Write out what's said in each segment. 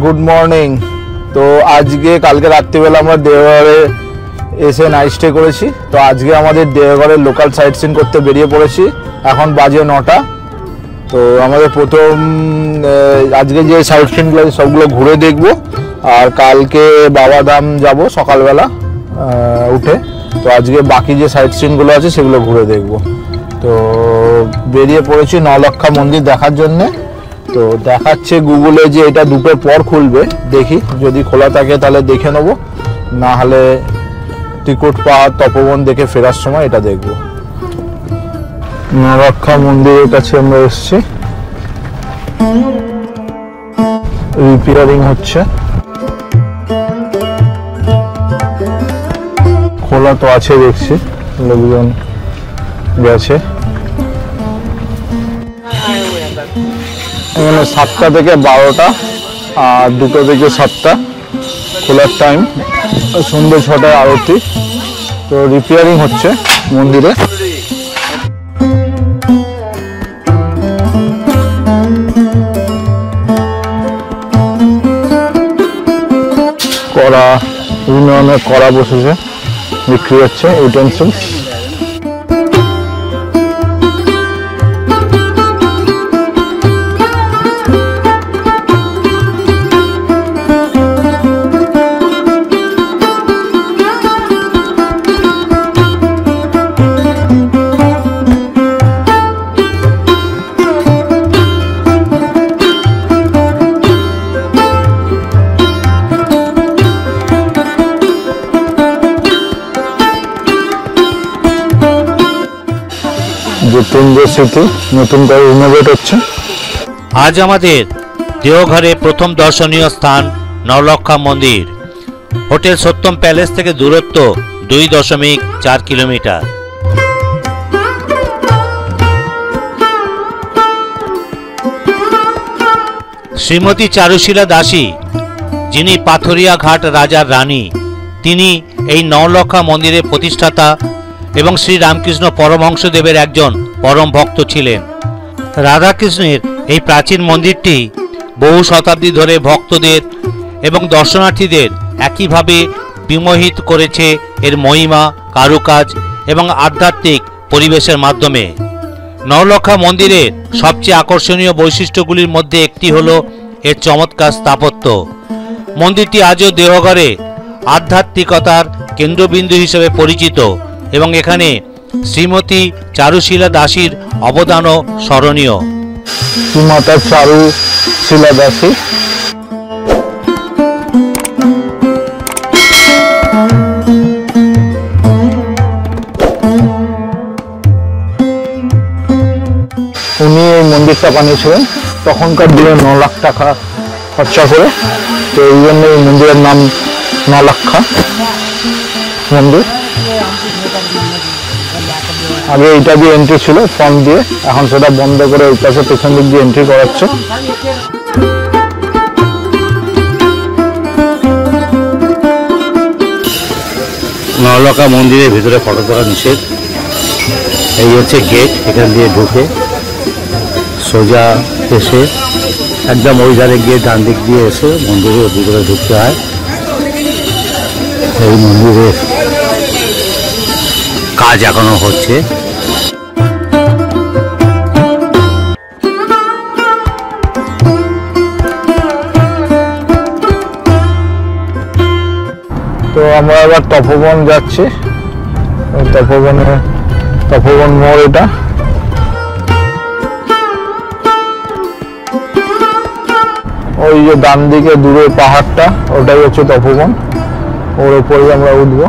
Good morning. তো আজকে কালকে রাত্রিবেলা আমরা দেওঘরে এসে নাইট স্টে করেছি। তো আজকে আমাদের দেওঘরের লোকাল সাইট সিন করতে বেরিয়ে পড়েছি। এখন বাজে 9টা। তো আমাদের প্রথম আজকে যে সাইট সিনগুলো সবগুলো ঘুরে দেখব, আর কালকে বাবাধাম যাব সকালবেলা উঠে। তো আজকে বাকি যে সাইট সিনগুলো আছে সেগুলো ঘুরে দেখব। তো বেরিয়ে পড়েছি নলক্ষা মন্দির দেখার জন্যে। তো দেখাচ্ছে গুগলে যে এটা 2টোর পর খুলবে, দেখি যদি খোলা থাকে তাহলে দেখে নেব, না হলে টিকুট পাহাড় তপবন দেখে ফেরার সময় এটা দেখব। নলক্ষা মন্দিরের কাছে আমরা এসেছি, রিপেয়ারিং হচ্ছে। খোলা তো আছে দেখছি, লোকজন গেছে। এখানে 7টা থেকে 12টা আর 2টো থেকে 7টা খোলার টাইম। সন্ধ্যে 6টায় আরতি। তো রিপেয়ারিং হচ্ছে মন্দিরে। কড়া, বিভিন্ন ধরনের কড়া বসেছে, বিক্রি হচ্ছে ইউটেন্সিলস। নতুন করে রিনোভেট হচ্ছে। আজ আমাদের দেওঘরে প্রথম দর্শনীয় স্থান নলক্ষা মন্দির। হোটেল সত্যম প্যালেস থেকে দূরত্ব 2.4 কিলোমিটার। শ্রীমতী চারুশীলা দাসী, যিনি পাথরিয়া ঘাট রাজার রানী, তিনি এই নলক্ষা মন্দিরের প্রতিষ্ঠাতা এবং শ্রী রামকৃষ্ণ পরমহংসদেবের একজন পরম ভক্ত ছিলেন। রাধাকৃষ্ণের এই প্রাচীন মন্দিরটি বহু শতাব্দী ধরে ভক্তদের এবং দর্শনার্থীদের একইভাবে বিমোহিত করেছে এর মহিমা, কারুকাজ এবং আধ্যাত্মিক পরিবেশের মাধ্যমে। নলক্ষা মন্দিরের সবচেয়ে আকর্ষণীয় বৈশিষ্ট্যগুলির মধ্যে একটি হল এর চমৎকার স্থাপত্য। মন্দিরটি আজও দেওঘরে আধ্যাত্মিকতার কেন্দ্রবিন্দু হিসেবে পরিচিত এবং এখানে শ্রীমতী চারুশীলা দাসীর অবদানও স্মরণীয়। মাতা চারুশীলা দাসী উনি এই মন্দিরটা বানিয়েছিলেন তখনকার দিনে 9 লাখ টাকা খরচা করে। তো এই জন্য এই মন্দিরের নাম নলক্ষা মন্দির। আগে এইটা দিয়ে এন্ট্রি ছিল ফর্ম দিয়ে, এখন সেটা বন্ধ করে ওই পাশে পেছন দিক দিয়ে এন্ট্রি করাচ্ছে। নলক্ষা মন্দিরের ভিতরে ফটো তোলা নিষেধ। এই হচ্ছে গেট, এখান দিয়ে ঢুকে সোজা এসে একদম ওই ধারে গিয়ে ডান দিক দিয়ে এসে মন্দিরের ভিতরে ঢুকতে হয়। এই মন্দিরের কাজ এখনো হচ্ছে। তো আমরা এবার তপবন যাচ্ছি। তপবন মোড় এটা। ওই যে ডান দিকে দূরে পাহাড়টা, ওটাই হচ্ছে তপবন। ওর উপরে আমরা উঠবো।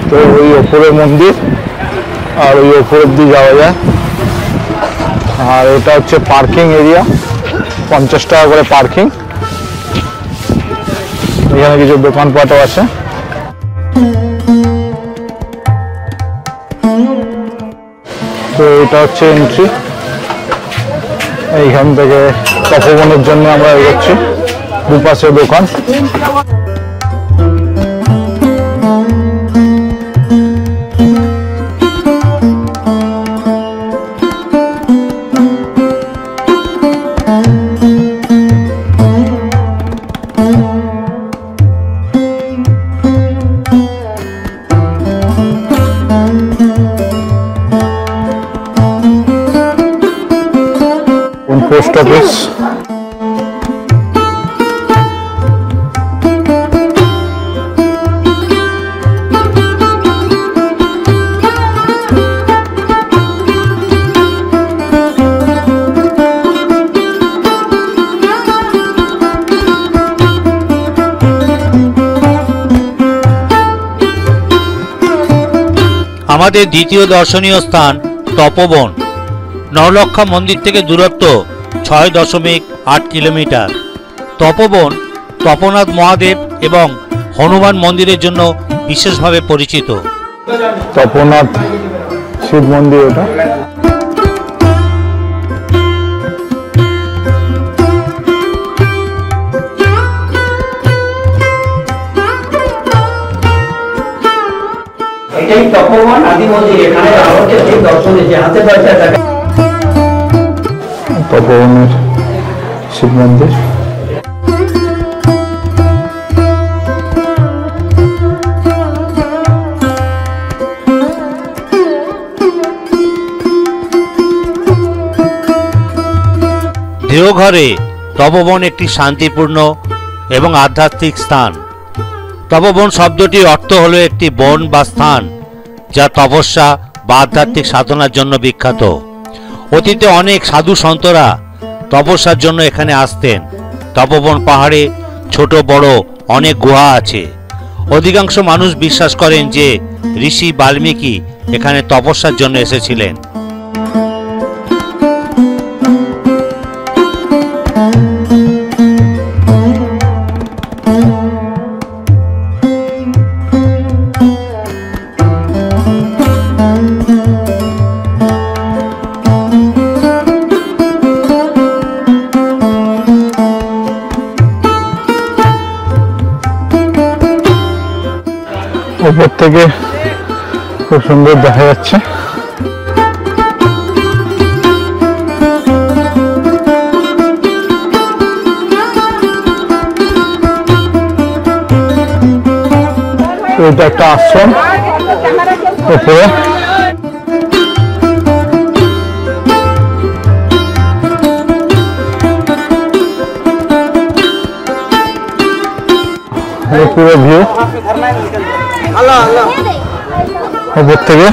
তো ওই ওপরে মন্দির, আর ওই ওপরের দিকে যাওয়া যায়। আর এটা হচ্ছে পার্কিং এরিয়া, 50 টাকা করে পার্কিং। এখানে কিছু দোকানপাটও আছে। তো এটা হচ্ছে এন্ট্রি। এইখান থেকে তপবনের জন্য আমরা এগোচ্ছি। দুপাশে দোকান। আমাদের দ্বিতীয় দর্শনীয় স্থান তপবন। নওলক্ষা মন্দির থেকে দূরত্ব 6.8 কিলোমিটার। তপবন তপনাথ মহাদেব এবং হনুমান মন্দিরের জন্য বিশেষভাবে পরিচিত। তপনাথ শিব মন্দির এটা। এটাই তপবন আদি মন্দির। এখানে রাবণকে ঠিক দর্শন দিয়েছে, হাতে পাচ্ছে টাকা। তপবনের শিব মন্দির। দেওঘরে তপবন একটি শান্তিপূর্ণ এবং আধ্যাত্মিক স্থান। তপবন শব্দটির অর্থ হলো একটি বন বা স্থান যা তপস্যা বা আধ্যাত্মিক সাধনার জন্য বিখ্যাত। অতীতে অনেক সাধু সন্তরা তপস্যার জন্য এখানে আসতেন। তপবন পাহাড়ে ছোট বড় অনেক গুহা আছে। অধিকাংশ মানুষ বিশ্বাস করেন যে ঋষি বাল্মীকি এখানে তপস্যার জন্য এসেছিলেন। উপর থেকে খুব সুন্দর দেখা যাচ্ছে। এটা একটা আশ্রম উপরে। পুরো ভিউ উপর থেকে।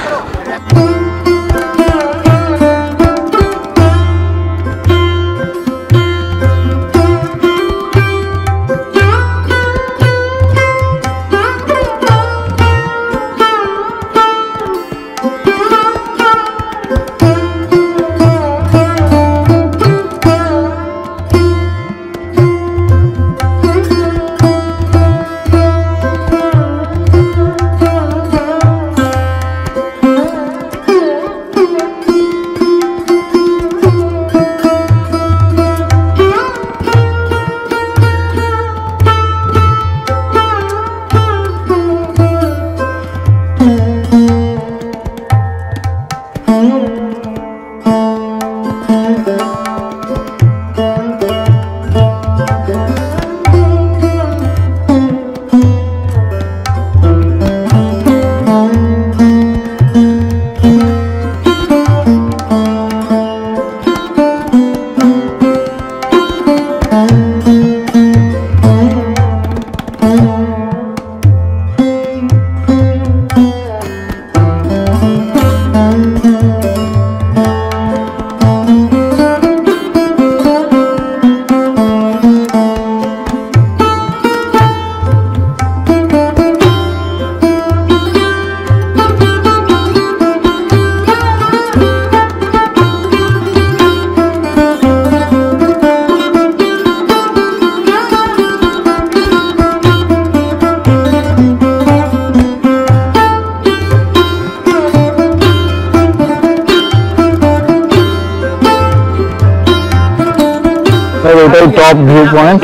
এটাই টপ ভিউ পয়েন্ট।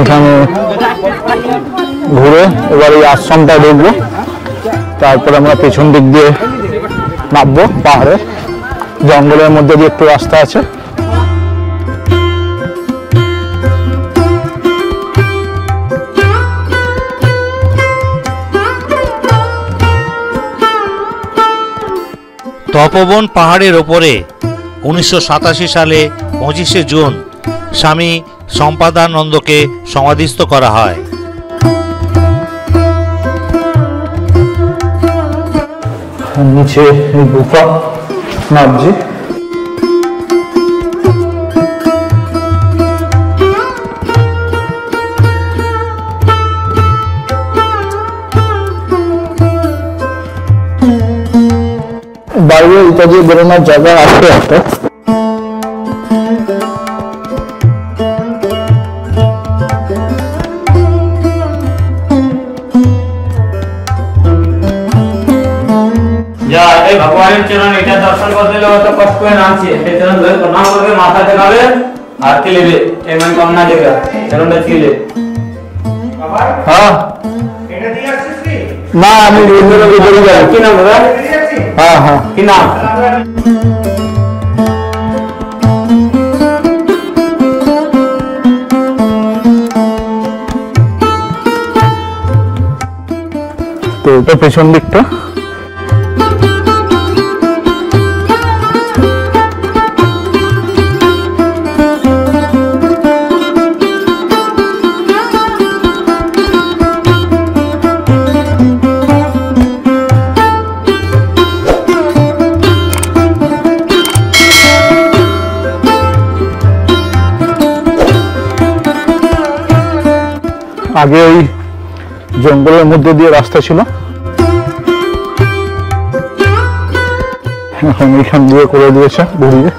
এখানে ঘুরে এবার এই আশ্রমটা দেখবো, তারপরে আমরা পেছন দিক দিয়ে নামবো পাহাড়ে। জঙ্গলের মধ্যে দিয়ে একটু রাস্তা আছে। তপবন পাহাড়ের ওপরে 1987 সালে 25শে জুন স্বামী সম্পাদানন্দকে সমাধিস্থ করা হয়। নিচে গুফা নামছি। বাইরে এটা দিয়ে বেরোনোর জায়গা আছে একটা। যা এই ভগবানের চরণ এটা দর্শন করতে হলে তো কষ্ট করে নামছে সেই চরণ ধরে প্রণাম করবে, মাথা টেকাবে আর তিলেবে এই মানে কামনা জায়গা চরণটা তিলে। হ্যাঁ না আমি কি নাম দাদা? হ্যাঁ হ্যাঁ কি নাম? তো এটা পেছন দিকটা। আগে ওই জঙ্গলের মধ্যে দিয়ে রাস্তা ছিল, এখন এইখান দিয়ে করে দিয়েছে ঘুরিয়ে।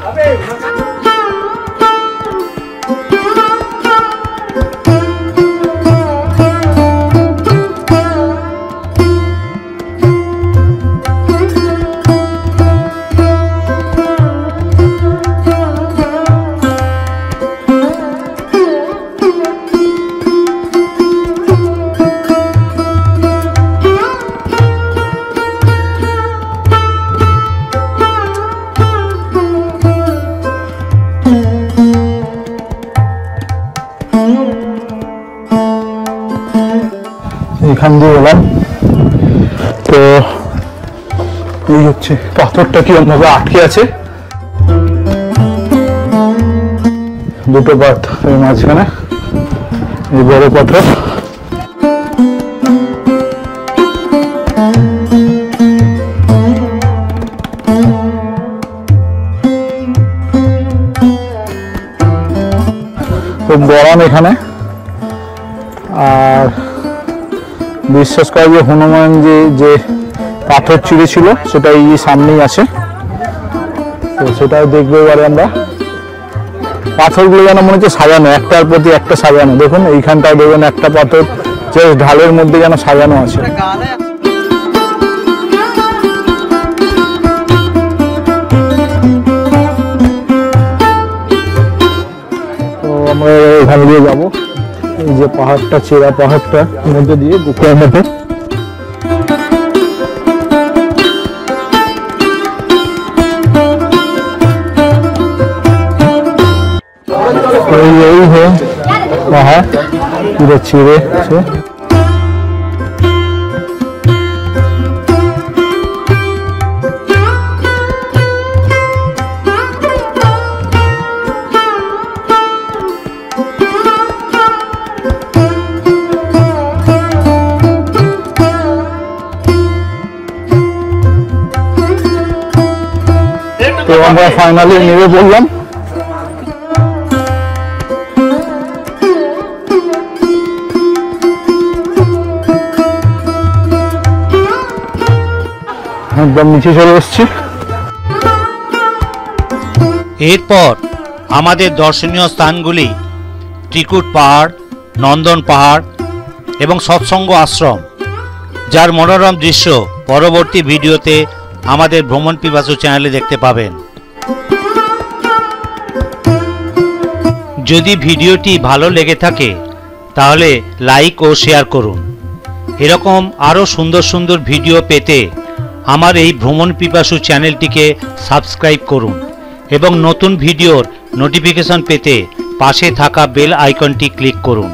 এখান দিয়ে এলাম, তো এই হচ্ছে পাথরটা কি অন্যভাবে আটকে আছে, দুটো পাথর মাঝখানে, এই বড় পাথর। খুব গরম এখানে, আর বিশ্বাস করা যে হনুমান যে পাথর চিড়েছিল সেটা এই সামনেই আছে, তো সেটাও দেখবো এবারে আমরা। পাথরগুলো যেন মনে হচ্ছে সাজানো, একটার প্রতি একটা সাজানো। দেখুন এইখানটাও দেখবেন একটা পাথর যে ঢালের মধ্যে যেন সাজানো আছে। তো আমরা এখান দিয়ে যাবো, এই যে পাহাড়টা, চেরা পাহাড়টা মধ্যে দিয়ে বুকের মধ্যে। এই है পাহাড় পুরো ছেড়ে আছে। তো আমরা ফাইনালি নেমে পড়লাম। একদম নিচে চলে এসেছি। এরপর আমাদের দর্শনীয় স্থানগুলি ত্রিকুট পাহাড়, নন্দন পাহাড় এবং সৎসঙ্গ আশ্রম, যার মনোরম দৃশ্য পরবর্তী ভিডিওতে আমাদের ভ্রমণ পিপাসু চ্যানেলে দেখতে পাবেন। যদি ভিডিওটি ভালো লেগে থাকে তাহলে লাইক ও শেয়ার করুন। এরকম আরও সুন্দর সুন্দর ভিডিও পেতে আমার এই ভ্রমণ পিপাসু চ্যানেলটিকে সাবস্ক্রাইব করুন এবং নতুন ভিডিওর নোটিফিকেশন পেতে পাশে থাকা বেল আইকনটি ক্লিক করুন।